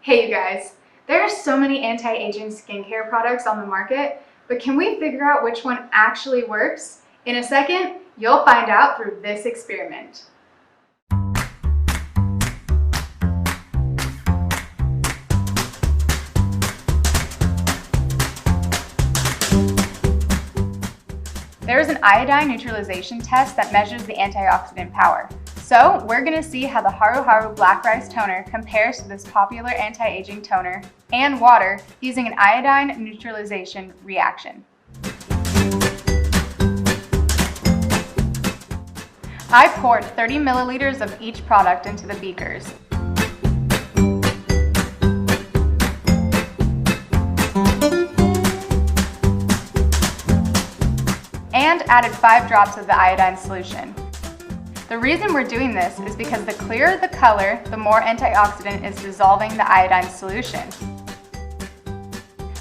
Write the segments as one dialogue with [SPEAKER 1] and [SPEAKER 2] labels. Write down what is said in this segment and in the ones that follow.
[SPEAKER 1] Hey you guys, there are so many anti-aging skincare products on the market, but can we figure out which one actually works? In a second, you'll find out through this experiment. There is an iodine neutralization test that measures the antioxidant power. So we're going to see how the Haruharu Black Rice Toner compares to this popular anti-aging toner and water using an iodine neutralization reaction. I poured 30 milliliters of each product into the beakers. And added 5 drops of the iodine solution. The reason we're doing this is because the clearer the color, the more antioxidant is dissolving the iodine solution.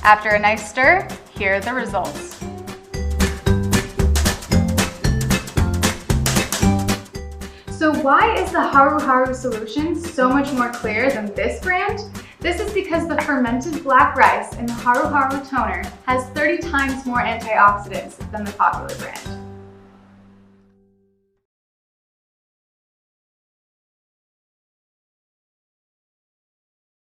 [SPEAKER 1] After a nice stir, here are the results. So why is the Haruharu solution so much more clear than this brand? This is because the fermented black rice in the Haruharu toner has 30 times more antioxidants than the popular brand.